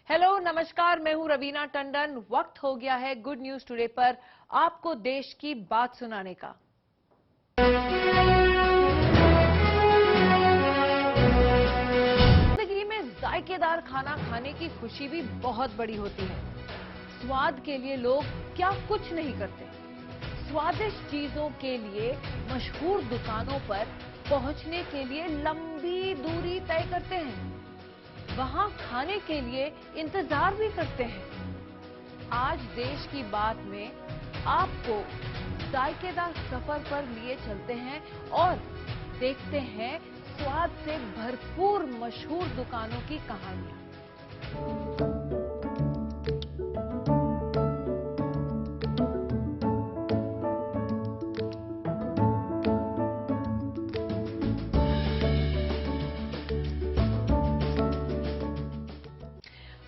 Hello नमस्कार, मैं हूं रवीना टंडन। वक्त हो गया है गुड न्यूज टुडे पर आपको देश की बात सुनाने का। जिंदगी में जायकेदार खाना खाने की खुशी भी बहुत बड़ी होती है। स्वाद के लिए लोग क्या कुछ नहीं करते। स्वादिष्ट चीजों के लिए मशहूर दुकानों पर पहुंचने के लिए लंबी दूरी तय करते हैं। वहां खाने के लिए इंतजार भी करते हैं। आज देश की बात में आपको जायकेदार सफर पर लिए चलते हैं और देखते हैं स्वाद से भरपूर मशहूर दुकानों की कहानियां।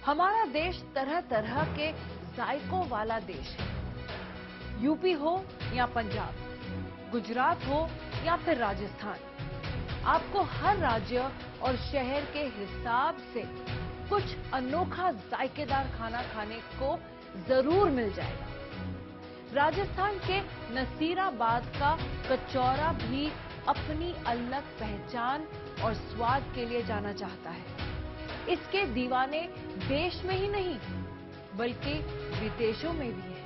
हमारा देश तरह तरह के जायकों वाला देश है। यूपी हो या पंजाब, गुजरात हो या फिर राजस्थान, आपको हर राज्य और शहर के हिसाब से कुछ अनोखा जायकेदार खाना खाने को जरूर मिल जाएगा। राजस्थान के नसीराबाद का कचौरा भी अपनी अलग पहचान और स्वाद के लिए जाना चाहता है। इसके दीवाने देश में ही नहीं बल्कि विदेशों में भी हैं।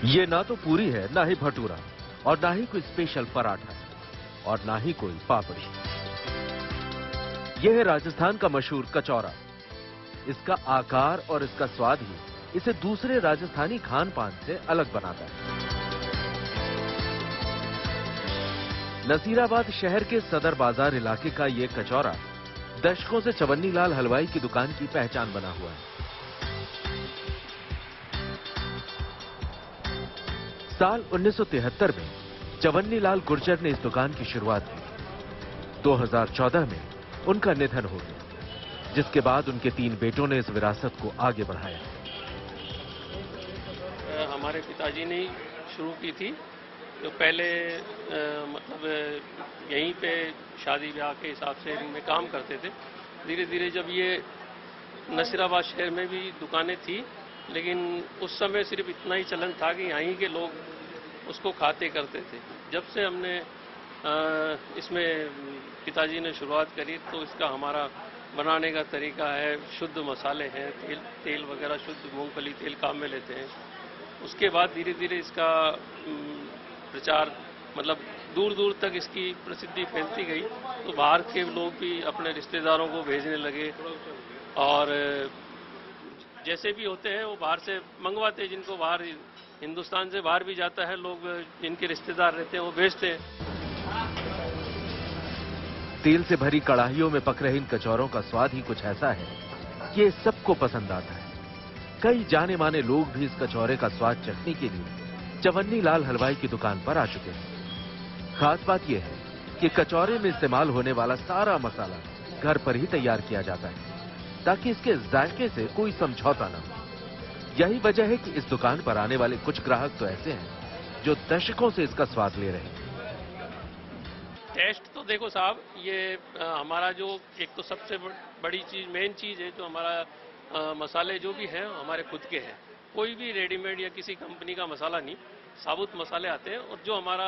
ये ना तो पूरी है, ना ही भटूरा, और ना ही कोई स्पेशल पराठा, और ना ही कोई पापड़ी। यह है राजस्थान का मशहूर कचौरा। इसका आकार और इसका स्वाद ही इसे दूसरे राजस्थानी खान पान से अलग बनाता है। नसीराबाद शहर के सदर बाजार इलाके का ये कचौरा दशकों से चवन्नी लाल हलवाई की दुकान की पहचान बना हुआ है। साल 1973 में चवन्नी लाल गुर्जर ने इस दुकान की शुरुआत की। 2014 में उनका निधन हो गया, जिसके बाद उनके 3 बेटों ने इस विरासत को आगे बढ़ाया। हमारे पिताजी ने शुरू की थी, तो पहले मतलब यहीं पे शादी ब्याह के हिसाब से इनमें काम करते थे। धीरे धीरे जब ये नसीराबाद शहर में भी दुकानें थी, लेकिन उस समय सिर्फ इतना ही चलन था कि यहीं के लोग उसको खाते करते थे। जब से हमने इसमें पिताजी ने शुरुआत करी, तो इसका हमारा बनाने का तरीका है, शुद्ध मसाले हैं, तेल वगैरह शुद्ध मूंगफली तेल काम में लेते हैं। उसके बाद धीरे धीरे इसका प्रचार मतलब दूर दूर तक इसकी प्रसिद्धि फैलती गई, तो बाहर के लोग भी अपने रिश्तेदारों को भेजने लगे, और जैसे भी होते हैं वो बाहर से मंगवाते हैं। जिनको बाहर हिंदुस्तान से बाहर भी जाता है, लोग जिनके रिश्तेदार रहते हैं वो भेजते हैं। तेल से भरी कड़ाहियों में पक रहे इन कचौरों का स्वाद ही कुछ ऐसा है कि ये सबको पसंद आता है। कई जाने माने लोग भी इस कचौरे का स्वाद चखने के लिए चवन्नी लाल हलवाई की दुकान पर आ चुके हैं। खास बात यह है कि कचौरे में इस्तेमाल होने वाला सारा मसाला घर पर ही तैयार किया जाता है, ताकि इसके जायके से कोई समझौता न हो। यही वजह है कि इस दुकान पर आने वाले कुछ ग्राहक तो ऐसे हैं जो दशकों से इसका स्वाद ले रहे हैं। टेस्ट तो देखो साहब, ये हमारा जो एक तो सबसे बड़ी चीज, मेन चीज है, तो हमारा मसाले जो भी हैं हमारे खुद के हैं। कोई भी रेडीमेड या किसी कंपनी का मसाला नहीं, साबुत मसाले आते हैं, और जो हमारा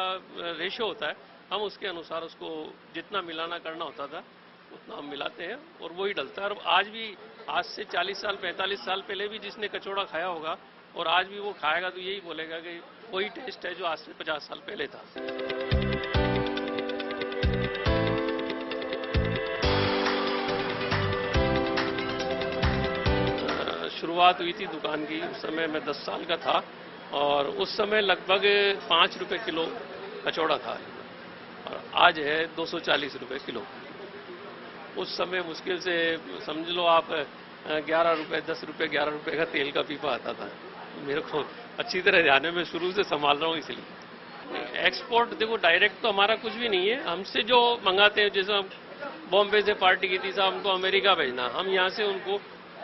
रेशो होता है हम उसके अनुसार उसको जितना मिलाना करना होता था उतना हम मिलाते हैं और वही डलता है। और आज भी, आज से 40 साल 45 साल पहले भी जिसने कचौड़ा खाया होगा और आज भी वो खाएगा तो यही बोलेगा कि वही टेस्ट है जो आज से 50 साल पहले था। शुरुआत हुई थी दुकान की, उस समय मैं 10 साल का था, और उस समय लगभग 5 रुपए किलो कचौड़ा था, और आज है 240 रुपए किलो। उस समय मुश्किल से समझ लो आप 11 रुपए 10 रुपए 11 रुपए का तेल का पीपा आता था। मेरे को अच्छी तरह ध्यान है, मैं शुरू से संभाल रहा हूँ इसलिए। एक्सपोर्ट देखो डायरेक्ट तो हमारा कुछ भी नहीं है। हमसे जो मंगाते हैं, जैसे हम बॉम्बे से पार्टी की थी साहब, हमको अमेरिका भेजना, हम यहाँ से उनको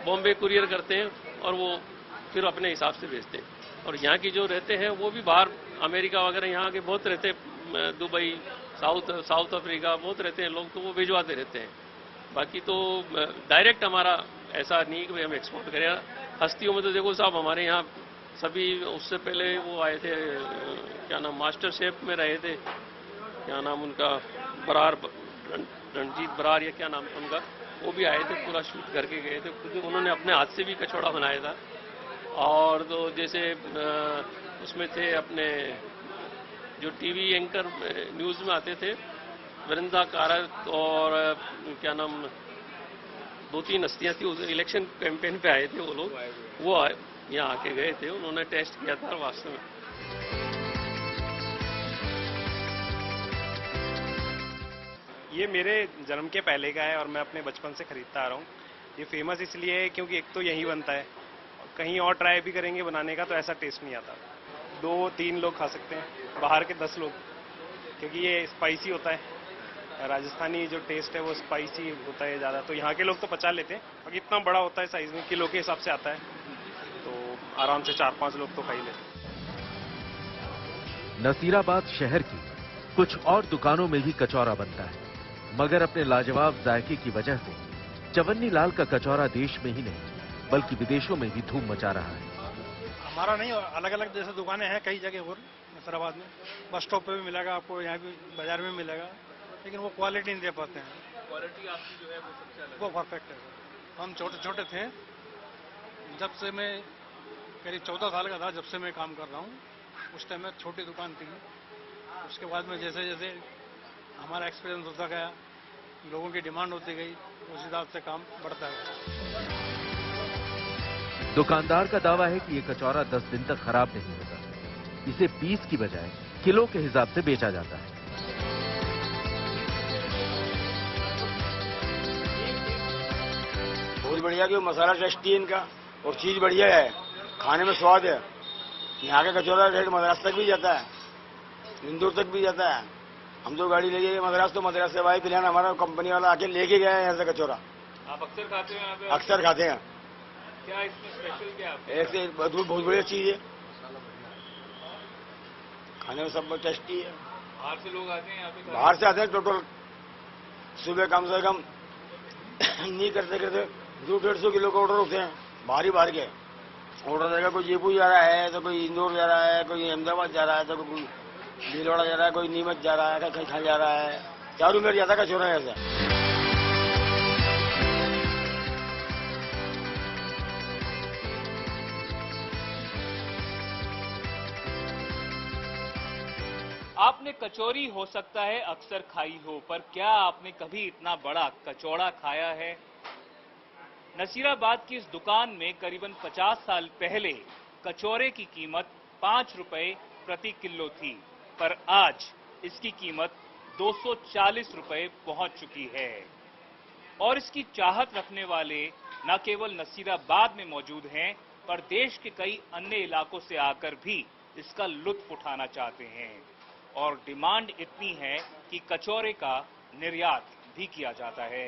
बॉम्बे कुरियर करते हैं और वो फिर अपने हिसाब से भेजते हैं। और यहाँ की जो रहते हैं वो भी बाहर अमेरिका वगैरह यहाँ के बहुत रहते हैं, दुबई, साउथ अफ्रीका बहुत रहते हैं लोग, तो वो भिजवाते रहते हैं। बाकी तो डायरेक्ट हमारा ऐसा नहीं कि हम एक्सपोर्ट करें। हस्तियों में तो देखो साहब हमारे यहाँ सभी, उससे पहले वो आए थे, क्या नाम, मास्टर शेफ में रहे थे, क्या नाम उनका, बरार, रणजीत बरार या क्या नाम था उनका, वो भी आए थे, पूरा शूट करके गए थे, क्योंकि उन्होंने अपने हाथ से भी कचौड़ा बनाया था। और तो जैसे उसमें थे अपने जो टीवी एंकर न्यूज़ में आते थे, वृंदा कारक और क्या नाम, 2-3 हस्तियाँ थी, उस इलेक्शन कैंपेन पे आए थे वो लोग, वो यहाँ आके गए थे, उन्होंने टेस्ट किया था वास्तव में। ये मेरे जन्म के पहले का है और मैं अपने बचपन से खरीदता आ रहा हूँ। ये फेमस इसलिए है क्योंकि एक तो यही बनता है, कहीं और ट्राई भी करेंगे बनाने का तो ऐसा टेस्ट नहीं आता। 2-3 लोग खा सकते हैं, बाहर के 10 लोग, क्योंकि ये स्पाइसी होता है। राजस्थानी जो टेस्ट है वो स्पाइसी होता है ज़्यादा, तो यहाँ के लोग तो पचा लेते हैं। बाकी इतना बड़ा होता है साइज़ में, किलो के हिसाब से आता है, तो आराम से 4-5 लोग तो खा ही लेते हैं। नसीराबाद शहर की कुछ और दुकानों में भी कचौरा बनता है, मगर अपने लाजवाब जायके की वजह से चवन्नी लाल का कचौरा देश में ही नहीं बल्कि विदेशों में भी धूम मचा रहा है। हमारा नहीं, अलग अलग जैसे दुकानें हैं कई जगह और नसीराबाद में, बस स्टॉप पे भी मिलेगा आपको, यहाँ भी बाजार में मिलेगा, लेकिन वो क्वालिटी नहीं दे पाते हैं। क्वालिटी आपकी जो है वो सबसे अलग वो परफेक्ट है। हम छोटे छोटे थे, जब से मैं करीब 14 साल का था, जब से मैं काम कर रहा हूँ, उस टाइम में छोटी दुकान थी। उसके बाद में जैसे जैसे हमारा एक्सपीरियंस होता गया, लोगों की डिमांड होती गई, उस हिसाब से काम बढ़ता है। दुकानदार का दावा है कि ये कचौरा 10 दिन तक खराब नहीं होता। इसे पीस की बजाय किलो के हिसाब से बेचा जाता है। बहुत बढ़िया, कि मसाला टेस्टी है इनका और चीज बढ़िया है, खाने में स्वाद है। यहाँ का कचौरा रेट मद्रास तक भी जाता है, इंदौर तक भी जाता है। हम तो गाड़ी ले गए मद्रास, तो मद्रास से भाई फिलहाल हमारा कंपनी वाला आके लेके गया है यहाँ से कचौरा। आप अक्सर खाते हैं यहाँ पे? अक्सर खाते हैं। क्या इसमें स्पेशल क्या है? एक से बहुत बढ़िया चीज है, खाने में सब टेस्टी है। बाहर से लोग आते हैं यहाँ पे? बाहर से आते हैं टोटल, सुबह कम से कम नहीं करते करते 200-150 किलो का ऑर्डर होते हैं, बाहर के ऑर्डर रहेगा। कोई जयपुर जा रहा है, तो कोई इंदौर जा रहा है, कोई अहमदाबाद जा रहा है, तो कोई भीलवाड़ा जा रहा है, कोई नीमच जा रहा है, कहीं जा रहा है। चारों मेरे ज्यादा कचौरा है ऐसा। आपने कचौरी हो सकता है अक्सर खाई हो, पर क्या आपने कभी इतना बड़ा कचौड़ा खाया है? नसीराबाद की इस दुकान में करीबन 50 साल पहले कचौरे की कीमत 5 रुपए प्रति किलो थी, पर आज इसकी कीमत 240 रुपए पहुंच चुकी है। और इसकी चाहत रखने वाले न केवल नसीराबाद में मौजूद हैं, पर देश के कई अन्य इलाकों से आकर भी इसका लुत्फ उठाना चाहते हैं। और डिमांड इतनी है कि कचौरे का निर्यात भी किया जाता है।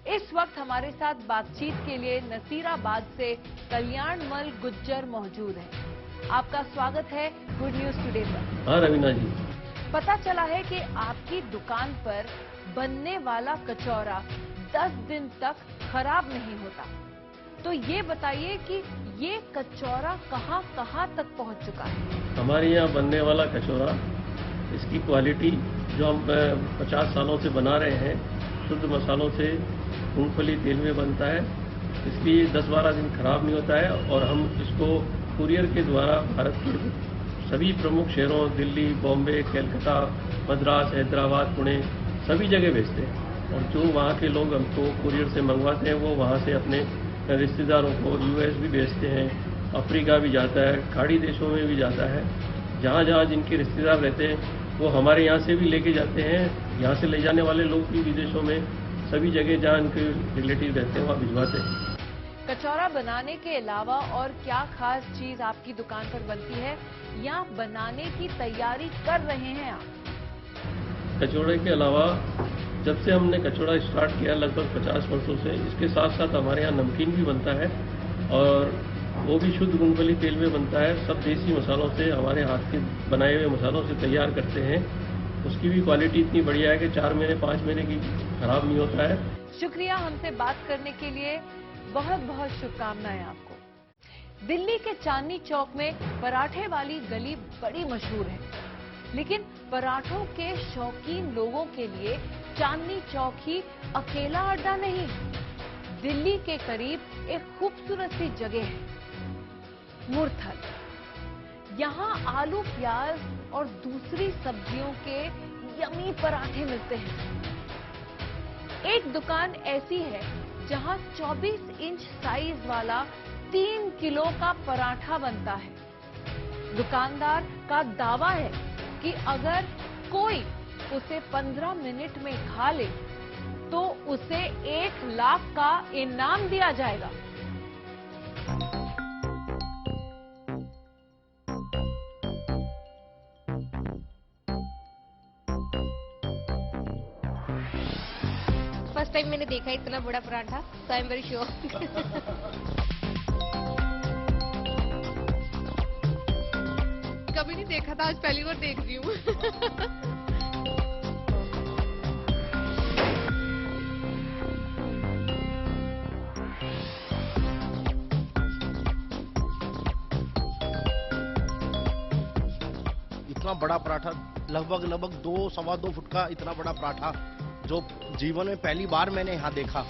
इस वक्त हमारे साथ बातचीत के लिए नसीराबाद से कल्याणमल गुज्जर मौजूद हैं। आपका स्वागत है गुड न्यूज टुडे पर। हाँ रवीना जी, पता चला है कि आपकी दुकान पर बनने वाला कचौरा 10 दिन तक खराब नहीं होता, तो ये बताइए कि ये कचौरा कहां कहां तक पहुंच चुका है? हमारे यहाँ बनने वाला कचौरा, इसकी क्वालिटी जो हम 50 सालों से बना रहे हैं, शुद्ध मसालों से मूंगफली तेल में बनता है, इसलिए 10-12 दिन खराब नहीं होता है। और हम इसको कुरियर के द्वारा भारत के सभी प्रमुख शहरों, दिल्ली, बॉम्बे, कलकत्ता, मद्रास, हैदराबाद, पुणे, सभी जगह भेजते हैं। और जो वहाँ के लोग हमको कुरियर से मंगवाते हैं, वो वहाँ से अपने रिश्तेदारों को यूएस भी भेजते हैं, अफ्रीका भी जाता है, खाड़ी देशों में भी जाता है। जहाँ जहाँ जिनके रिश्तेदार रहते हैं वो हमारे यहाँ से भी लेके जाते हैं। यहाँ से ले जाने वाले लोग भी विदेशों में, सभी जगह जहाँ इनके रिलेटिव रहते हैं वहाँ भिजवाते हैं। कचौरा बनाने के अलावा और क्या खास चीज आपकी दुकान पर बनती है या बनाने की तैयारी कर रहे हैं आप? कचौड़े के अलावा जब से हमने कचौड़ा स्टार्ट किया लगभग 50 वर्षों से, इसके साथ साथ हमारे यहाँ नमकीन भी बनता है और वो भी शुद्ध मूंगफली तेल में बनता है। सब देसी मसालों से, हमारे हाथ के बनाए हुए मसालों से तैयार करते हैं। उसकी भी क्वालिटी इतनी बढ़िया है कि 4 महीने 5 महीने की खराब नहीं होता है। शुक्रिया हमसे बात करने के लिए, बहुत बहुत शुभकामनाएं आपको। दिल्ली के चांदनी चौक में पराठे वाली गली बड़ी मशहूर है, लेकिन पराठों के शौकीन लोगों के लिए चांदनी चौक ही अकेला अड्डा नहीं, दिल्ली के करीब एक खूबसूरत सी जगह है, मुरथल। यहाँ आलू, प्याज और दूसरी सब्जियों के यमी पराठे मिलते हैं। एक दुकान ऐसी है जहां 24 इंच साइज वाला 3 किलो का पराठा बनता है। दुकानदार का दावा है कि अगर कोई उसे 15 मिनट में खा ले तो उसे 1 लाख का इनाम दिया जाएगा। फर्स्ट टाइम मैंने देखा इतना बड़ा paratha, so I am very sure. कभी नहीं देखा था, आज पहली बार देख रही हूँ। इतना बड़ा पराठा, लगभग 2-2.25 फुट का इतना बड़ा पराठा जो जीवन में पहली बार मैंने यहाँ देखा।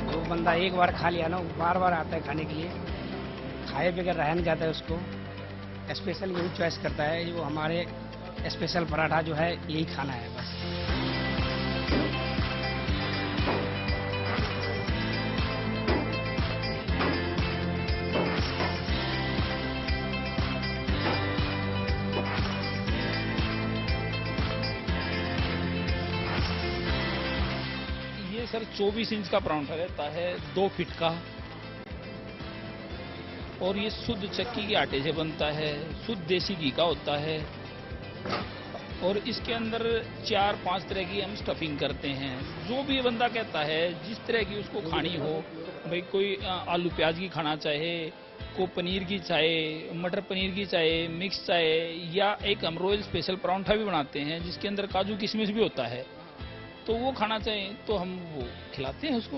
जो बंदा एक बार खा लिया ना, बार बार आता है खाने के लिए, खाए बगैर रह नहीं जाता है। उसको स्पेशल यही चॉइस करता है, जो हमारे स्पेशल पराठा जो है यही खाना है बस। सर 24 इंच का परांठा रहता है, 2 फीट का, और ये शुद्ध चक्की के आटे से बनता है, शुद्ध देसी घी का होता है, और इसके अंदर 4-5 तरह की हम स्टफिंग करते हैं। जो भी बंदा कहता है जिस तरह की उसको खानी हो, भाई कोई आलू प्याज की खाना चाहे, को पनीर की चाहे, मटर पनीर की चाहे, मिक्स चाहे, या एक हम रॉयल स्पेशल परांठा भी बनाते हैं जिसके अंदर काजू किशमिश भी होता है, तो वो खाना चाहें तो हम वो खिलाते हैं उसको।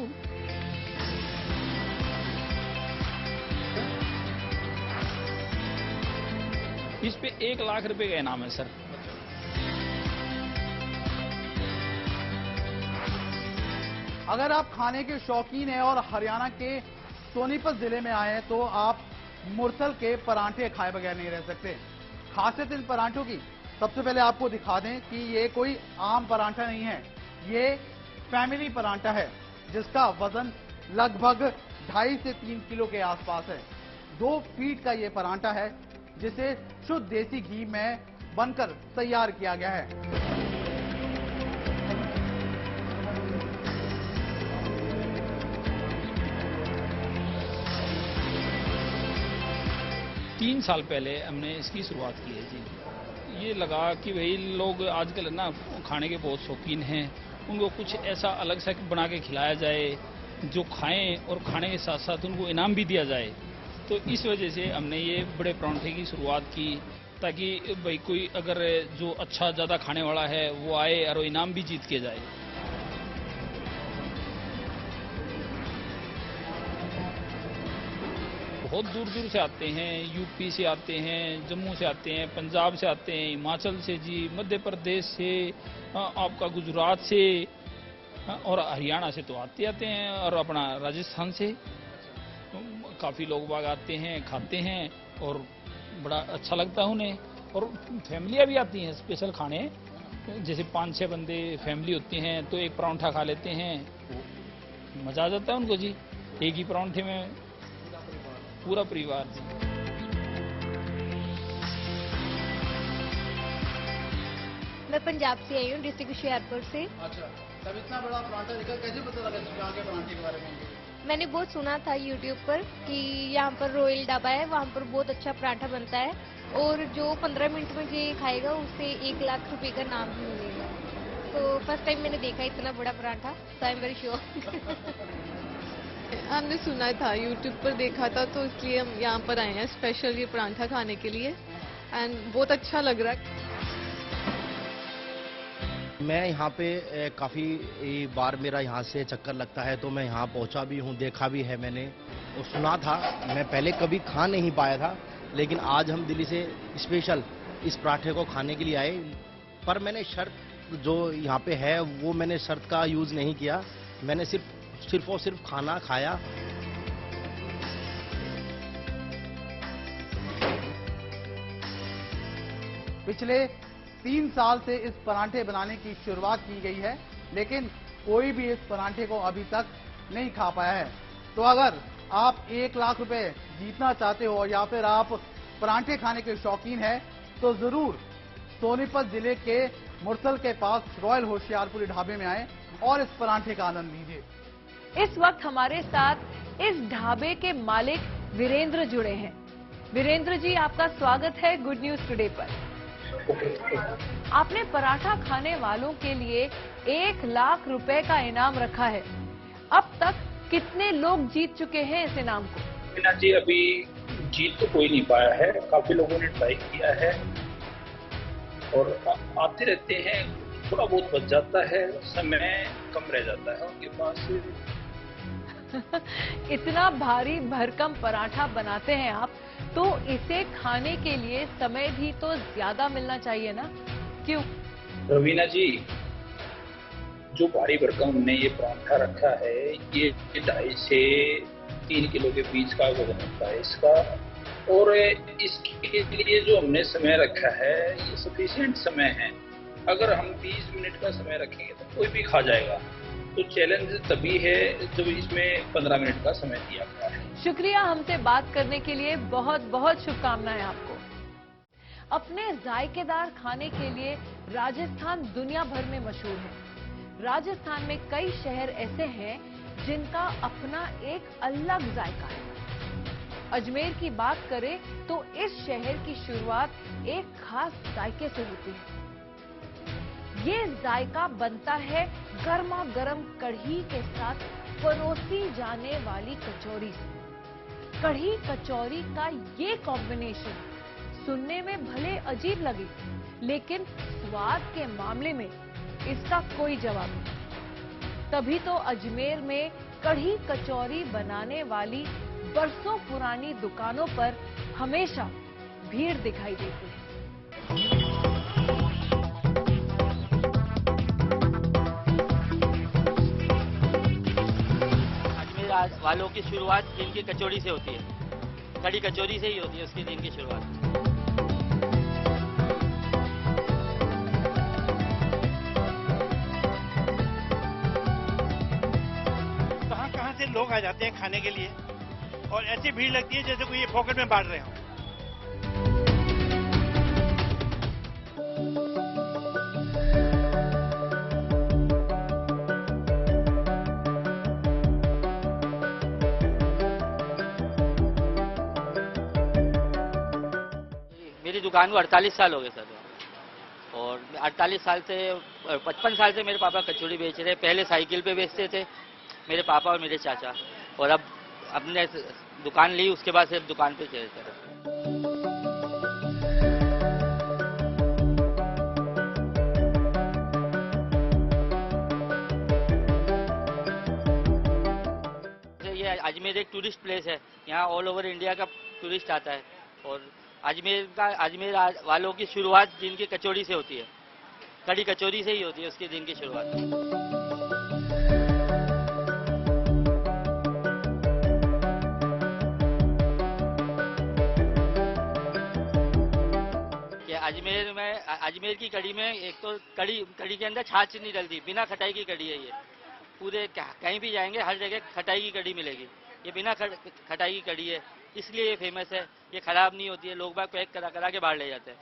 इस पे 1 लाख रुपए का इनाम है सर। अगर आप खाने के शौकीन हैं और हरियाणा के सोनीपत जिले में आए हैं तो आप मुरथल के परांठे खाए बगैर नहीं रह सकते। खासियत इन परांठों की सबसे पहले आपको दिखा दें कि ये कोई आम परांठा नहीं है, ये फैमिली परांठा है जिसका वजन लगभग 2.5 से 3 किलो के आसपास है। 2 फीट का ये परांठा है जिसे शुद्ध देसी घी में बनकर तैयार किया गया है। तीन साल पहले हमने इसकी शुरुआत की है जी। ये लगा कि भाई लोग आजकल ना खाने के बहुत शौकीन हैं, उनको कुछ ऐसा अलग सा बना के खिलाया जाए जो खाएं और खाने के साथ साथ उनको इनाम भी दिया जाए। तो इस वजह से हमने ये बड़े परांठे की शुरुआत की, ताकि भाई कोई अगर जो अच्छा ज़्यादा खाने वाला है वो आए और इनाम भी जीत के जाए। बहुत दूर दूर से आते हैं, यूपी से आते हैं, जम्मू से आते हैं, पंजाब से आते हैं, हिमाचल से जी, मध्य प्रदेश से, आपका गुजरात से और हरियाणा से तो आते हैं, और अपना राजस्थान से काफ़ी लोग बाग आते हैं, खाते हैं और बड़ा अच्छा लगता है उन्हें। और फैमिलियाँ भी आती हैं स्पेशल खाने, जैसे 5-6 बंदे फैमिली होती हैं तो एक परांठा खा लेते हैं, मज़ा आ जाता है उनको जी। एक ही परांठे में पूरा परिवार। मैं पंजाब से आई हूँ, डिस्ट्रिक्ट हुशियारपुर से। अच्छा, तब इतना बड़ा पराठा देखा, कैसे पता लगा यहाँ के पराठे के बारे में? मैंने बहुत सुना था यूट्यूब पर कि यहाँ पर रॉयल ढाबा है, वहाँ पर बहुत अच्छा पराठा बनता है और जो 15 मिनट में ये खाएगा उसे 1 लाख रुपए का नाम भी मिलेगा। तो फर्स्ट टाइम मैंने देखा इतना बड़ा पराठा, तो आई एम वेरी श्योर। हमने सुना था, यूट्यूब पर देखा था, तो इसलिए हम यहाँ पर आए हैं स्पेशल ये पराठा खाने के लिए एंड बहुत अच्छा लग रहा है। मैं यहाँ पे काफ़ी बार मेरा यहाँ से चक्कर लगता है, तो मैं यहाँ पहुँचा भी हूँ, देखा भी है मैंने और सुना था। मैं पहले कभी खा नहीं पाया था, लेकिन आज हम दिल्ली से स्पेशल इस पराठे को खाने के लिए आए। पर मैंने शर्त जो यहाँ पे है वो मैंने शर्त का यूज़ नहीं किया, मैंने सिर्फ और सिर्फ खाना खाया। पिछले 3 साल से इस पराठे बनाने की शुरुआत की गई है, लेकिन कोई भी इस पराठे को अभी तक नहीं खा पाया है। तो अगर आप 1 लाख रुपए जीतना चाहते हो या फिर आप पराठे खाने के शौकीन हैं, तो जरूर सोनीपत जिले के मुरसल के पास रॉयल होशियारपुरी ढाबे में आएं और इस पराठे का आनंद लीजिए। इस वक्त हमारे साथ इस ढाबे के मालिक वीरेंद्र जुड़े हैं। वीरेंद्र जी, आपका स्वागत है गुड न्यूज टुडे पर। आपने पराठा खाने वालों के लिए 1 लाख रुपए का इनाम रखा है। अब तक कितने लोग जीत चुके हैं इस इनाम को? मीना जी, अभी जीत तो कोई नहीं पाया है, काफी लोगों ने ट्राई किया है और आते रहते हैं, थोड़ा बहुत बच जाता है, समय कम रह जाता है उनके पास। इतना भारी भरकम पराठा बनाते हैं आप, तो इसे खाने के लिए समय भी तो ज्यादा मिलना चाहिए ना, क्यों? रवीना जी, जो भारी भरकम हमने ये पराठा रखा है, ये 2.5 से 3 किलो के बीच का वजन होता है इसका, और इसके लिए जो हमने समय रखा है ये सफिशिएंट समय है। अगर हम 20 मिनट का समय रखेंगे तो कोई भी खा जाएगा। तो चैलेंज तभी है जब इसमें 15 मिनट का समय दिया गया है। शुक्रिया हमसे बात करने के लिए, बहुत बहुत शुभकामनाएं आपको। अपने जायकेदार खाने के लिए राजस्थान दुनिया भर में मशहूर है। राजस्थान में कई शहर ऐसे हैं जिनका अपना एक अलग जायका है। अजमेर की बात करें तो इस शहर की शुरुआत एक खास जायके से होती है। ये जायका बनता है गर्मा गर्म कढ़ी के साथ परोसी जाने वाली कचौरी से। कढ़ी कचौरी का ये कॉम्बिनेशन सुनने में भले अजीब लगे, लेकिन स्वाद के मामले में इसका कोई जवाब नहीं। तभी तो अजमेर में कढ़ी कचौरी बनाने वाली बरसों पुरानी दुकानों पर हमेशा भीड़ दिखाई देती है। अजमेर वालों की शुरुआत दिन की कचौड़ी से होती है, कढ़ी कचौरी से ही होती है उसकी दिन की शुरुआत। कहां से लोग आ जाते हैं खाने के लिए और ऐसी भीड़ लगती है जैसे कोई ये पॉकेट में बांट रहे हो। मेरी दुकान को 48 साल हो गए सर, और 48 साल से 55 साल से मेरे पापा कचौड़ी बेच रहे। पहले साइकिल पे बेचते थे मेरे पापा और मेरे चाचा, और अब अपने दुकान ली, उसके बाद सिर्फ दुकान पे चले थे। ये अजमेर एक टूरिस्ट प्लेस है, यहाँ ऑल ओवर इंडिया का टूरिस्ट आता है, और अजमेर वालों की शुरुआत दिन की कचौड़ी से होती है, कढ़ी कचौरी से ही होती है उसके दिन की शुरुआत। अजमेर की कढ़ी में एक तो कढ़ी के अंदर छाछ नहीं डलती, बिना खटाई की कढ़ी है ये। पूरे कहीं भी जाएंगे हर जगह खटाई की कढ़ी मिलेगी, ये बिना खटाई की कढ़ी है। इसलिए ये फेमस है। ये खराब नहीं होती है, लोग बाग पैक करा करा के बाहर ले जाते हैं।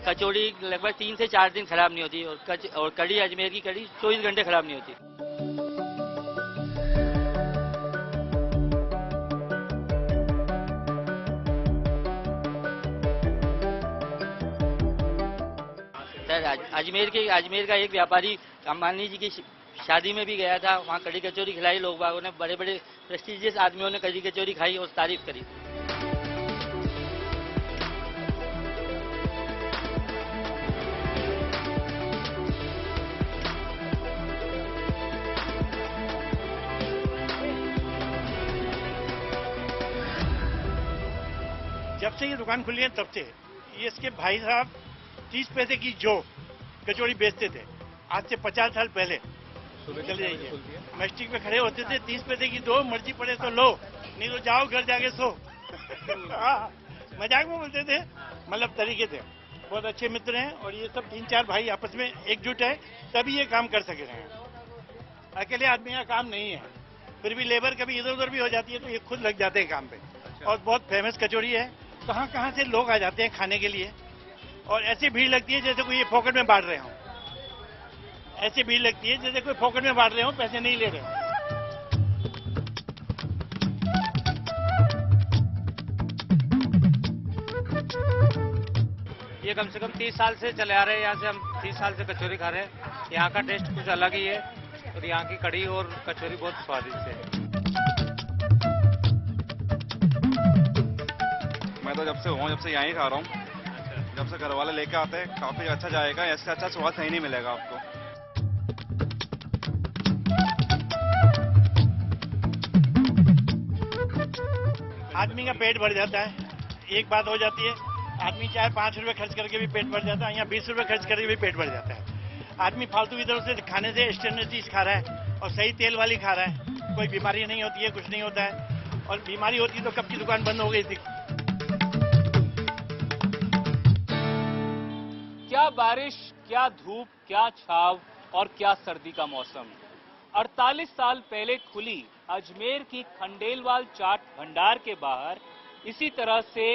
कचौड़ी लगभग 3 से 4 दिन खराब नहीं होती और कड़ी, अजमेर की कड़ी 24 घंटे खराब नहीं होती। अजमेर का एक व्यापारी अंबानी जी की शादी में भी गया था, वहाँ कड़ी कचौरी खिलाई लोग बागों ने, बड़े बड़े प्रेस्टिजियस आदमियों ने कड़ी कचौरी खाई और तारीफ करी। जब से ये दुकान खुली है तब से ये इसके भाई साहब 30 पैसे की जो कचौड़ी बेचते थे, आज से 50 साल पहले चले जाइए, मैस्टिक में खड़े होते थे, 30 पैसे की दो, मर्जी पड़े तो लो, नहीं तो जाओ घर जाके सो। मजाक में बोलते थे, मतलब तरीके थे। बहुत अच्छे मित्र हैं और ये सब 3-4 भाई आपस में एकजुट है, तभी ये काम कर सके रहे हैं। अकेले आदमी का काम नहीं है, फिर भी लेबर कभी इधर उधर भी हो जाती है तो ये खुद लग जाते हैं काम पे। और बहुत फेमस कचौड़ी है, कहाँ कहाँ से लोग आ जाते हैं खाने के लिए और ऐसी भीड़ लगती है जैसे कोई ये पॉकेट में बांट रहे हो, ऐसी भीड़ लगती है जैसे कोई पॉकेट में बांट रहे हो, पैसे नहीं ले रहे हो। ये कम से कम 30 साल से चले आ रहे हैं, यहाँ से हम 30 साल से कचौरी खा रहे हैं। यहाँ का टेस्ट कुछ अलग ही है और यहाँ की कड़ी और कचौरी बहुत स्वादिष्ट है। मैं तो जब से यहाँ ही खा रहा हूँ, जब से घर वाले लेके आते हैं, काफी अच्छा जाएगा, ऐसे अच्छा स्वाद कहीं नहीं मिलेगा आपको। आदमी का पेट भर जाता है, एक बात हो जाती है, आदमी चाहे 5 रुपए खर्च करके भी पेट भर जाता है, यहाँ 20 रुपए खर्च करके भी पेट भर जाता है। आदमी फालतू इधर से खाने से स्टैंडर्ड चीज खा रहा है और सही तेल वाली खा रहा है, कोई बीमारी नहीं होती है, कुछ नहीं होता है, और बीमारी होती तो कब की दुकान बंद हो गई थी। क्या बारिश, क्या धूप, क्या छाव और क्या सर्दी का मौसम। 48 साल पहले खुली अजमेर की खंडेलवाल चाट भंडार के बाहर इसी तरह से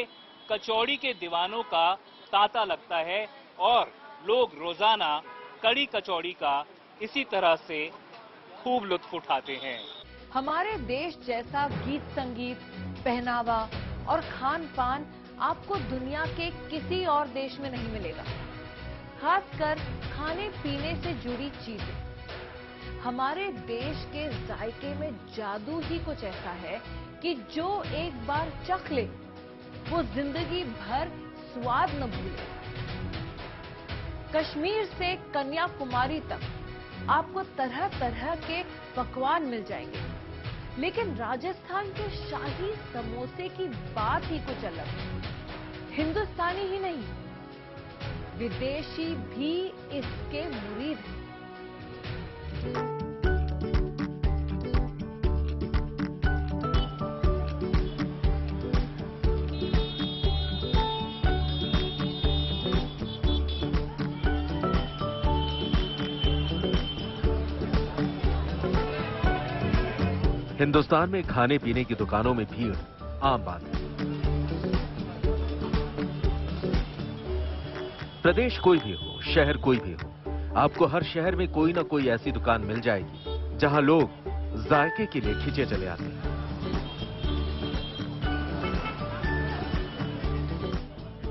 कचौड़ी के दीवानों का तांता लगता है और लोग रोजाना कड़ी कचौड़ी का इसी तरह से खूब लुत्फ उठाते हैं। हमारे देश जैसा गीत संगीत, पहनावा और खान पान आपको दुनिया के किसी और देश में नहीं मिलेगा। खासकर खाने पीने से जुड़ी चीजें, हमारे देश के जायके में जादू ही कुछ ऐसा है कि जो एक बार चख ले वो जिंदगी भर स्वाद न भूले। कश्मीर से कन्याकुमारी तक आपको तरह तरह के पकवान मिल जाएंगे, लेकिन राजस्थान के शाही समोसे की बात ही कुछ अलग है। हिंदुस्तानी ही नहीं, विदेशी भी इसके मुरीद हैं। हिंदुस्तान में खाने पीने की दुकानों में भीड़ आम बात है। प्रदेश कोई भी हो, शहर कोई भी हो, आपको हर शहर में कोई ना कोई ऐसी दुकान मिल जाएगी जहां लोग जायके के लिए खिंचे चले आते हैं।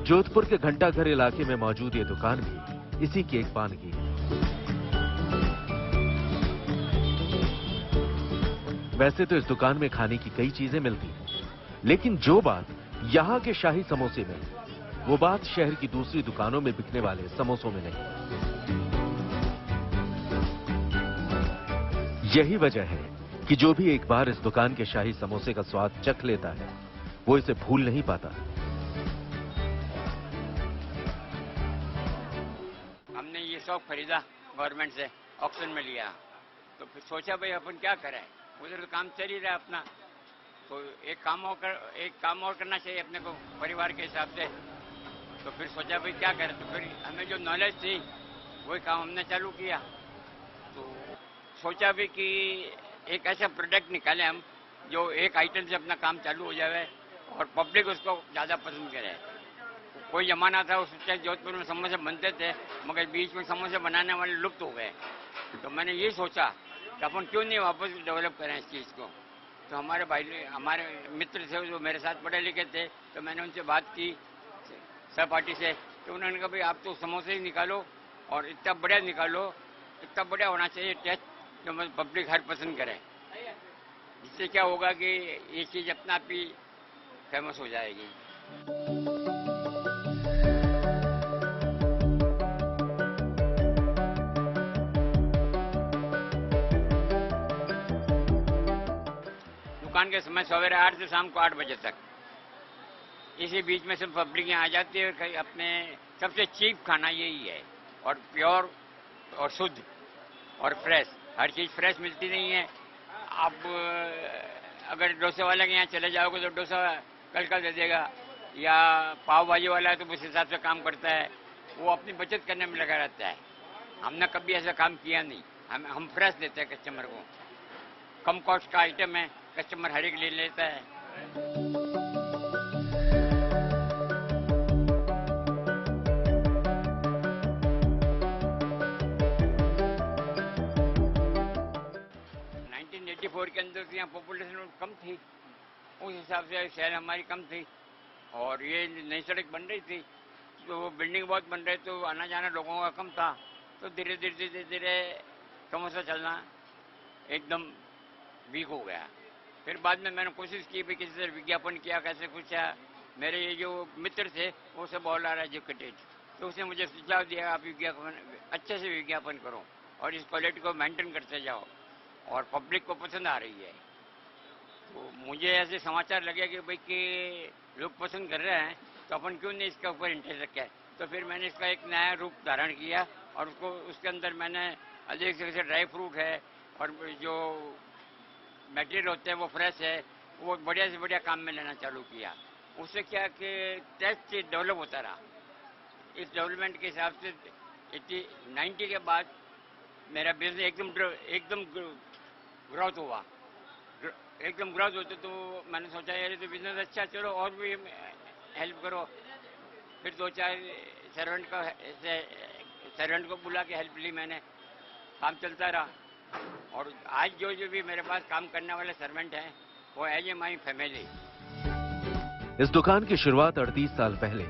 जोधपुर के घंटाघर इलाके में मौजूद ये दुकान भी इसी की एक बानगी है। वैसे तो इस दुकान में खाने की कई चीजें मिलती हैं, लेकिन जो बात यहां के शाही समोसे में, वो बात शहर की दूसरी दुकानों में बिकने वाले समोसों में नहीं। यही वजह है कि जो भी एक बार इस दुकान के शाही समोसे का स्वाद चख लेता है, वो इसे भूल नहीं पाता। हमने ये शॉप खरीदा गवर्नमेंट से, ऑक्शन में लिया, तो फिर सोचा भाई अपन क्या करें, उधर तो काम चल ही रहा है अपना, तो एक काम और करना चाहिए अपने को परिवार के हिसाब से। तो फिर सोचा भाई क्या करें, तो फिर हमें जो नॉलेज थी वही काम हमने चालू किया। तो सोचा भी कि एक ऐसा प्रोडक्ट निकालें हम जो एक आइटम से अपना काम चालू हो जाए और पब्लिक उसको ज़्यादा पसंद करे। कोई जमाना था उस टाइम जोधपुर में समोसे बनते थे, मगर बीच में समोसे बनाने वाले लुप्त हो गए। तो मैंने ये सोचा कि अपन क्यों नहीं वापस डेवलप करें इस चीज़ को। तो हमारे मित्र थे जो मेरे साथ पढ़े लिखे थे, तो मैंने उनसे बात की सहपाठी से, तो उन्होंने कहा भाई आप तो समोसे ही निकालो और इतना बढ़िया निकालो, इतना बढ़िया होना चाहिए टेस्ट जो पब्लिक हर पसंद करे। इससे क्या होगा कि ये चीज़ अपना आप ही फेमस हो जाएगी। दुकान के समय सवेरे 8 से शाम को 8 बजे तक, इसी बीच में सब पब्लिक यहाँ आ जाती है। कहीं अपने सबसे चीप खाना यही है और प्योर और शुद्ध और फ्रेश, हर चीज़ फ्रेश मिलती नहीं है। आप अगर डोसे वाले के यहाँ चले जाओगे तो डोसा कल का दे देगा, या पाव भाजी वाला है तो उस हिसाब से काम करता है, वो अपनी बचत करने में लगा रहता है। हमने कभी ऐसा काम किया नहीं, हम फ्रेश देते हैं कस्टमर को। कम कॉस्ट का आइटम है, कस्टमर हर एक ले लेता है। के अंदर यहाँ पॉपुलेशन कम थी, उस हिसाब से शहर हमारी कम थी और ये नई सड़क बन रही थी, तो बिल्डिंग बहुत बन रहे, तो आना जाना लोगों का कम था। तो धीरे धीरे समोसा चलना एकदम वीक हो गया। फिर बाद में मैंने कोशिश की भी किसी से विज्ञापन किया, कैसे कुछ है। मेरे ये जो मित्र थे वो सब ऑल आर एजुकेटेड, तो उसने मुझे सुझाव दिया आप विज्ञापन अच्छे से विज्ञापन करो और इस क्वालिटी को मेंटेन करते जाओ और पब्लिक को पसंद आ रही है। तो मुझे ऐसे समाचार लगे कि भाई कि लोग पसंद कर रहे हैं, तो अपन क्यों नहीं इसके ऊपर इंटरेस्ट रखें। तो फिर मैंने इसका एक नया रूप धारण किया और उसको उसके अंदर मैंने अधिक से अधिक ड्राई फ्रूट है और जो मटेरियल होते हैं वो फ्रेश है, वो बढ़िया से बढ़िया काम में लेना चालू किया। उससे क्या कि टेस्ट डेवलप होता रहा। इस डेवलपमेंट के हिसाब से 90 के बाद मेरा बिजनेस एकदम ग्रोथ हुआ। एकदम ग्रोथ होते तो मैंने सोचा यार तो बिजनेस अच्छा, चलो और भी हेल्प करो। फिर 2-4 सर्वेंट को बुला के हेल्प ली मैंने, काम चलता रहा। और आज जो भी मेरे पास काम करने वाले सर्वेंट हैं वो एज ए माई फैमिली। इस दुकान की शुरुआत 38 साल पहले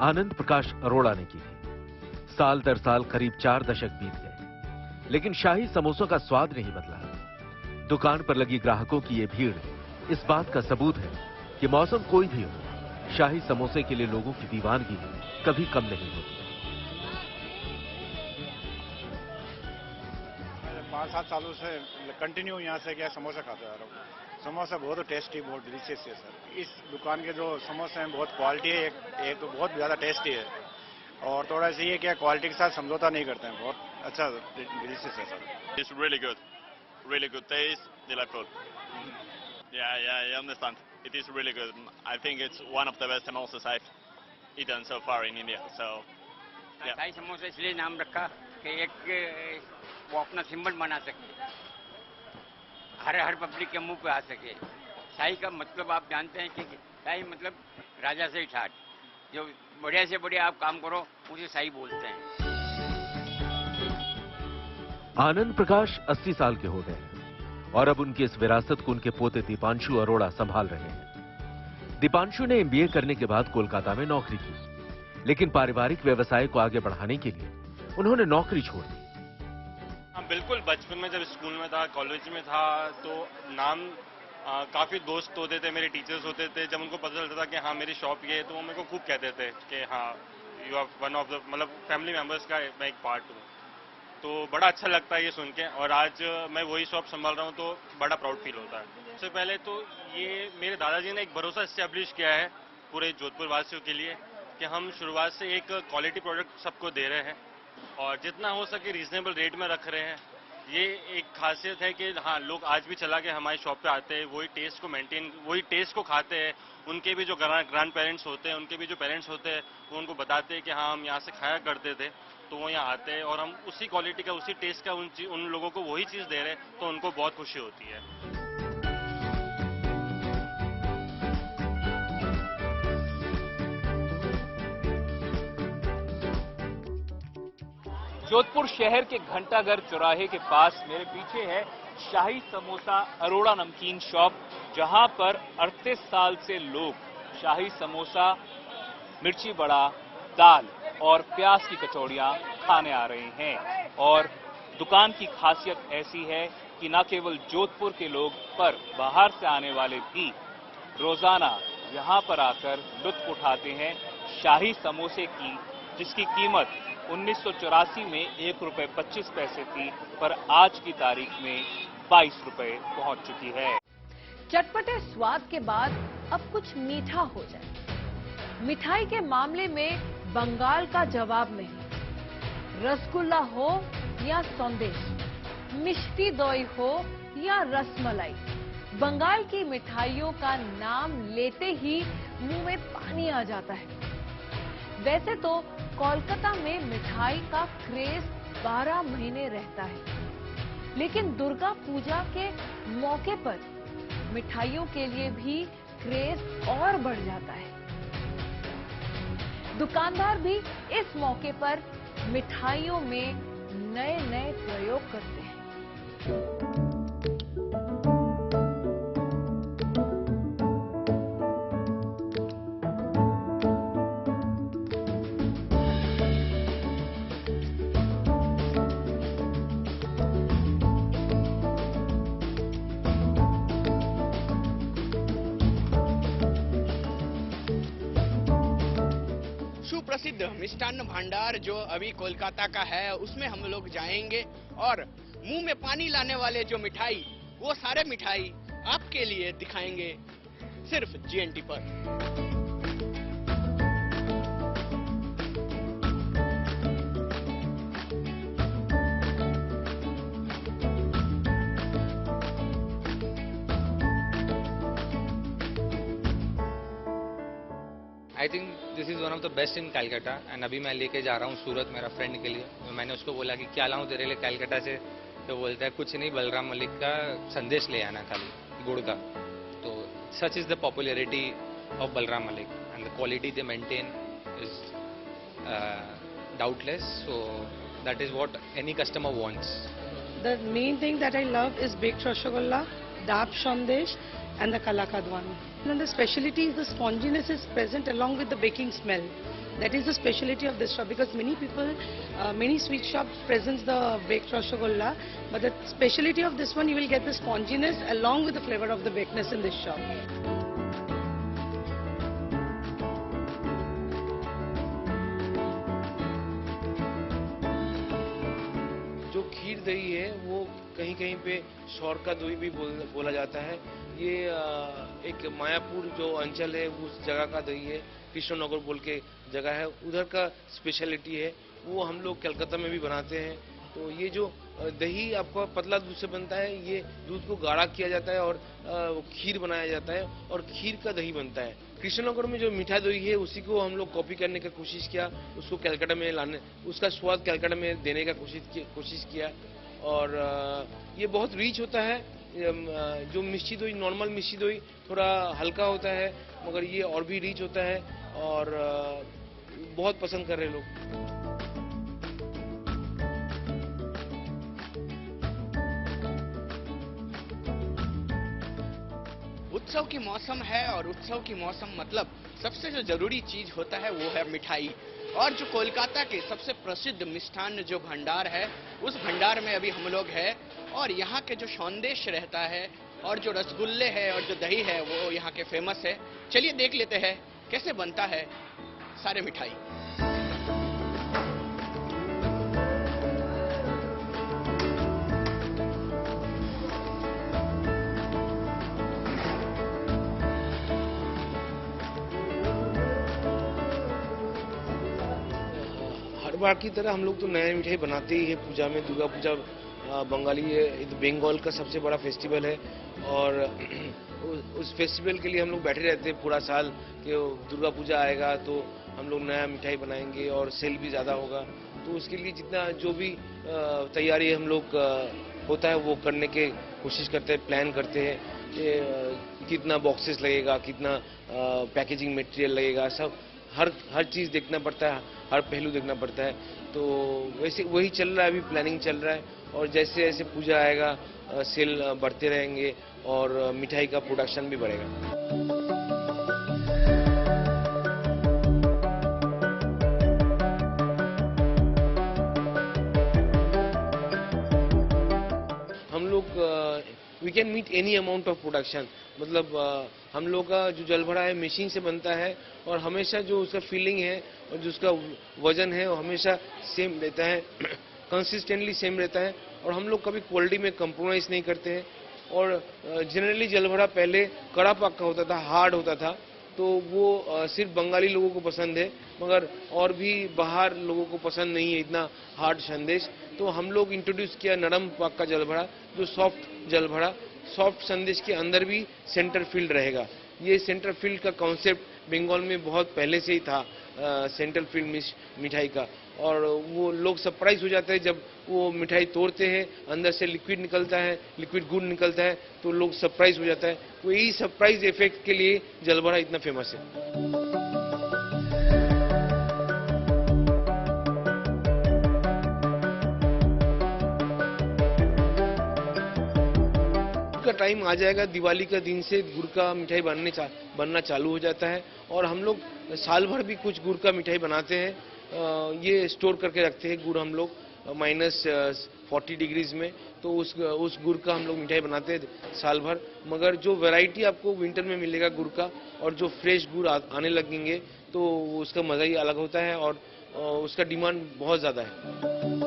आनंद प्रकाश अरोड़ा ने की थी। साल दर साल करीब 4 दशक बीत गए, लेकिन शाही समोसों का स्वाद नहीं बदला। दुकान पर लगी ग्राहकों की ये भीड़ इस बात का सबूत है कि मौसम कोई भी हो, शाही समोसे के लिए लोगों की दीवानगी कभी कम नहीं होती। 5-7 सालों से कंटिन्यू यहाँ से क्या समोसा खाता आ रहा हूँ। समोसा बहुत टेस्टी, बहुत डिलीशियस है सर। इस दुकान के जो समोसे हैं बहुत क्वालिटी है, एक तो बहुत ज़्यादा टेस्टी है और थोड़ा सा ये क्या क्वालिटी के साथ समझौता नहीं करते हैं। बहुत अच्छा डिलीशियस है sir. It's really good taste, delightful. Yeah, I understand. It is really good. I think it's one of the best samosas I've eaten so far in India. So, yeah. शाही समोसा इसलिए नाम रखा कि एक वो अपना सिंबल बना सके, हर पब्लिक के मुंह पे आ सके। शाही का मतलब आप जानते हैं कि शाही मतलब राजा से ही ठाट, जो बढ़िया से बढ़िया आप काम करो उसे शाही बोलते हैं। आनंद प्रकाश 80 साल के हो गए और अब उनकी इस विरासत को उनके पोते दीपांशु अरोड़ा संभाल रहे हैं। दीपांशु ने MBA करने के बाद कोलकाता में नौकरी की, लेकिन पारिवारिक व्यवसाय को आगे बढ़ाने के लिए उन्होंने नौकरी छोड़ दी। हाँ बिल्कुल, बचपन में जब स्कूल में था, कॉलेज में था, तो नाम काफ़ी दोस्त होते थे, मेरे टीचर्स होते थे। जब उनको पता चलता था कि हाँ मेरी शॉप ये है, तो वो मेरे को खूब कहते थे कि हाँ you are one of the मतलब फैमिली मेम्बर्स का मैं एक पार्ट हूँ। तो बड़ा अच्छा लगता है ये सुन के, और आज मैं वही शॉप संभाल रहा हूँ तो बड़ा प्राउड फील होता है। सबसे पहले तो ये मेरे दादाजी ने एक भरोसा इस्टेब्लिश किया है पूरे जोधपुर वासियों के लिए कि हम शुरुआत से एक क्वालिटी प्रोडक्ट सबको दे रहे हैं और जितना हो सके रीजनेबल रेट में रख रहे हैं। ये एक खासियत है कि हाँ, लोग आज भी चला के हमारी शॉप पे आते हैं, वही टेस्ट को मेंटेन, वही टेस्ट को खाते हैं। उनके भी जो ग्रैंड पेरेंट्स होते हैं, उनके भी जो पेरेंट्स होते हैं, वो उनको बताते हैं कि हाँ, हम यहाँ से खाया करते थे, तो वो यहाँ आते हैं और हम उसी क्वालिटी का, उसी टेस्ट का उन लोगों को वही चीज़ दे रहे हैं, तो उनको बहुत खुशी होती है। जोधपुर शहर के घंटाघर चौराहे के पास मेरे पीछे है शाही समोसा अरोड़ा नमकीन शॉप, जहां पर 38 साल से लोग शाही समोसा, मिर्ची बड़ा, दाल और प्याज की कचौड़ियां खाने आ रहे हैं। और दुकान की खासियत ऐसी है कि न केवल जोधपुर के लोग पर बाहर से आने वाले भी रोजाना यहां पर आकर लुत्फ उठाते हैं शाही समोसे की, जिसकी कीमत 1984 में ₹1.25 थी, पर आज की तारीख में 22 रुपए पहुंच चुकी है। चटपटे स्वाद के बाद अब कुछ मीठा हो जाए। मिठाई के मामले में बंगाल का जवाब नहीं। रसगुल्ला हो या सौंदेश, मिष्टी दोई हो या रसमलाई, बंगाल की मिठाइयों का नाम लेते ही मुंह में पानी आ जाता है। वैसे तो कोलकाता में मिठाई का क्रेज 12 महीने रहता है, लेकिन दुर्गा पूजा के मौके पर मिठाइयों के लिए भी क्रेज और बढ़ जाता है। दुकानदार भी इस मौके पर मिठाइयों में नए नए प्रयोग करते हैं। सुप्रसिद्ध मिष्टान्न भंडार जो अभी कोलकाता का है, उसमें हम लोग जाएंगे और मुंह में पानी लाने वाले जो मिठाई, वो सारे मिठाई आपके लिए दिखाएंगे सिर्फ GNT पर। I think this is one of the best in Calcutta and अभी मैं लेके जा रहा हूँ सूरत मेरा फ्रेंड के लिए। तो मैंने उसको बोला कि क्या लाऊं तेरे लिए कैलकाटा से, तो बोलता है कुछ नहीं, बलराम मलिक का संदेश ले आना खाली गुड़ का। तो such is the popularity of Balram Malik and the quality they maintain is doubtless, so that is what any customer wants. The main thing that I love is baked rasgulla, dab sandesh and the kalakad one. And the speciality is the sponginess is present along with the baking smell. That is the speciality of this shop, because many people, many sweet shops presents the baked rasgulla, but the speciality of this one, you will get the sponginess along with the flavor of the bakedness in this shop. जो खीर दही है वो कहीं कहीं पे शौर का दही भी बोला जाता है। ये एक मायापुर जो अंचल है उस जगह का दही है, कृष्णनगर बोल के जगह है, उधर का स्पेशलिटी है, वो हम लोग कलकत्ता में भी बनाते हैं। तो ये जो दही आपका पतला दूध से बनता है, ये दूध को गाढ़ा किया जाता है और खीर बनाया जाता है और खीर का दही बनता है। कृष्णनगर में जो मीठा दही है उसी को हम लोग कॉपी करने का कोशिश किया, उसको कलकत्ता में लाने, उसका स्वाद कलकत्ता में देने का कोशिश किया। और ये बहुत रिच होता है। जो मिष्टी दही, नॉर्मल मिष्टी दही थोड़ा हल्का होता है, मगर ये और भी रिच होता है और बहुत पसंद कर रहे हैं लोग। उत्सव की मौसम है और उत्सव की मौसम मतलब सबसे जो जरूरी चीज होता है वो है मिठाई। और जो कोलकाता के सबसे प्रसिद्ध मिष्ठान्न जो भंडार है, उस भंडार में अभी हम लोग हैं और यहाँ के जो संदेश रहता है और जो रसगुल्ले है और जो दही है वो यहाँ के फेमस है। चलिए देख लेते हैं कैसे बनता है सारे मिठाई। बार की तरह हम लोग तो नया मिठाई बनाते ही है पूजा में, दुर्गा पूजा बंगाली बंगाल का सबसे बड़ा फेस्टिवल है और उस फेस्टिवल के लिए हम लोग बैठे रहते हैं पूरा साल कि दुर्गा पूजा आएगा तो हम लोग नया मिठाई बनाएंगे और सेल भी ज़्यादा होगा। तो उसके लिए जितना जो भी तैयारी हम लोग होता है वो करने के कोशिश करते हैं, प्लान करते हैं कि कितना बॉक्सेस लगेगा, कितना पैकेजिंग मटेरियल लगेगा, सब हर चीज़ देखना पड़ता है, हर पहलू देखना पड़ता है। तो वैसे वही चल रहा है, अभी प्लानिंग चल रहा है और जैसे जैसे पूजा आएगा सेल बढ़ते रहेंगे और मिठाई का प्रोडक्शन भी बढ़ेगा। हम लोग we can meet any amount of production, मतलब हम लोग का जो जलभरा है मशीन से बनता है और हमेशा जो उसका फीलिंग है और जो उसका वजन है वो हमेशा सेम रहता है, कंसिस्टेंटली सेम रहता है और हम लोग कभी क्वालिटी में कंप्रोमाइज़ नहीं करते हैं। और जनरली जलभरा पहले कड़ा पक्का होता था, हार्ड होता था, तो वो सिर्फ बंगाली लोगों को पसंद है, मगर और भी बाहर लोगों को पसंद नहीं है इतना हार्ड संदेश। तो हम लोग इंट्रोड्यूस किया नरम पाक का जलभरा, जो सॉफ्ट जलभरा, सॉफ्ट संदेश के अंदर भी सेंटर फील्ड रहेगा। ये सेंटर फील्ड का कॉन्सेप्ट बंगाल में बहुत पहले से ही था, सेंटर फील्ड मिठाई का, और वो लोग सरप्राइज हो जाते हैं जब वो मिठाई तोड़ते हैं, अंदर से लिक्विड निकलता है, लिक्विड गुड़ निकलता है, तो लोग सरप्राइज हो जाता है। तो यही सरप्राइज इफेक्ट के लिए जलभरा इतना फेमस है। का टाइम आ जाएगा, दिवाली का दिन से गुड़ का मिठाई बनना चालू हो जाता है और हम लोग साल भर भी कुछ गुड़ का मिठाई बनाते हैं। ये स्टोर करके रखते हैं गुड़ हम लोग -40 डिग्रीज में, तो उस गुड़ का हम लोग मिठाई बनाते हैं साल भर। मगर जो वैरायटी आपको विंटर में मिलेगा गुड़ का और जो फ्रेश गुड़ आने लगेंगे तो उसका मज़ा ही अलग होता है और उसका डिमांड बहुत ज़्यादा है।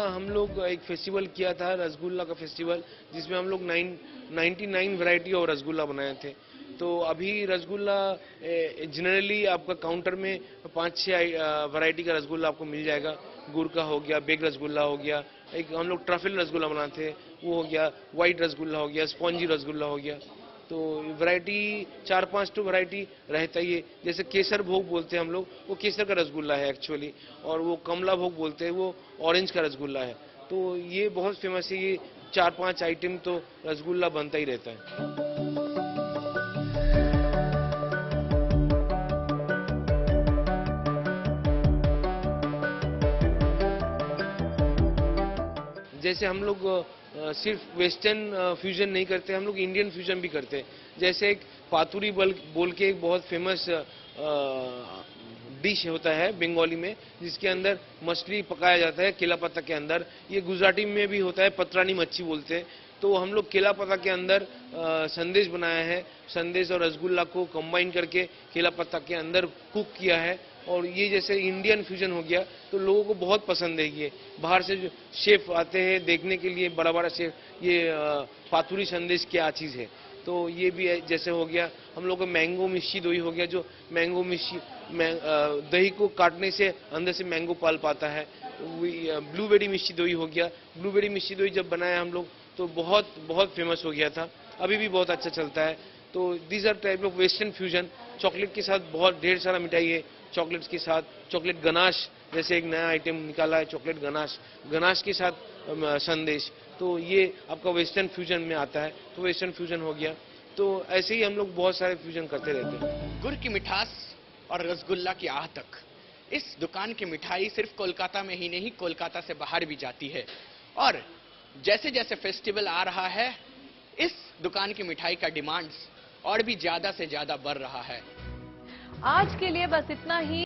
हम लोग एक फेस्टिवल किया था, रसगुल्ला का फेस्टिवल, जिसमें हम लोग 99 वैरायटी और रसगुल्ला बनाए थे। तो अभी रसगुल्ला जनरली आपका काउंटर में 5-6 वैरायटी का रसगुल्ला आपको मिल जाएगा। गुड़ का हो गया, बेग रसगुल्ला हो गया, एक हम लोग ट्रफल रसगुल्ला बनाते हैं वो हो गया, वाइट रसगुल्ला हो गया, स्पॉन्जी रसगुल्ला हो गया। तो वैरायटी 4-5 तो वैरायटी रहता ही है। जैसे केसर भोग बोलते हैं हम लोग, वो केसर का रसगुल्ला है एक्चुअली, और वो कमला भोग बोलते हैं, वो ऑरेंज का रसगुल्ला है। तो ये बहुत फेमस है, ये 4-5 आइटम तो रसगुल्ला बनता ही रहता है। जैसे हम लोग सिर्फ वेस्टर्न फ्यूजन नहीं करते, हम लोग इंडियन फ्यूजन भी करते हैं। जैसे एक पातुरी बोल के एक बहुत फेमस डिश होता है बंगाली में, जिसके अंदर मछली पकाया जाता है केला पत्ता के अंदर। ये गुजराती में भी होता है, पत्रानी मच्छी बोलते हैं। तो हम लोग केला पत्ता के अंदर संदेश बनाया है, संदेश और रसगुल्ला को कंबाइन करके केला पत्ता के अंदर कुक किया है। और ये जैसे इंडियन फ्यूजन हो गया तो लोगों को बहुत पसंद है। ये बाहर से जो शेफ आते हैं देखने के लिए, बड़ा बड़ा शेफ, ये पातुरी संदेश क्या चीज़ है। तो ये भी जैसे हो गया हम लोग का मैंगो मिष्टी दोई हो गया, जो मैंगो मिष्टी दही को काटने से अंदर से मैंगो पाल पाता है। ब्लूबेरी मिष्टी दोई हो गया, ब्लूबेरी मिष्टी दोई जब बनाया हम लोग तो बहुत फेमस हो गया था, अभी भी बहुत अच्छा चलता है। तो these are type of western fusion. Chocolate के साथ बहुत ढेर सारा मिठाई है, चॉकलेट्स के साथ चॉकलेट गनाश जैसे एक नया आइटम निकाला है, चॉकलेट गनाश के साथ संदेश। तो ये आपका वेस्टर्न फ्यूजन में आता है, तो वेस्टर्न फ्यूजन हो गया। तो ऐसे ही हम लोग बहुत सारे फ्यूजन करते रहते हैं। गुड़ की मिठास और रसगुल्ला की आह तक इस दुकान की मिठाई सिर्फ कोलकाता में ही नहीं, कोलकाता से बाहर भी जाती है। और जैसे जैसे फेस्टिवल आ रहा है, इस दुकान की मिठाई का डिमांड्स और भी ज्यादा से ज्यादा बढ़ रहा है। आज के लिए बस इतना ही।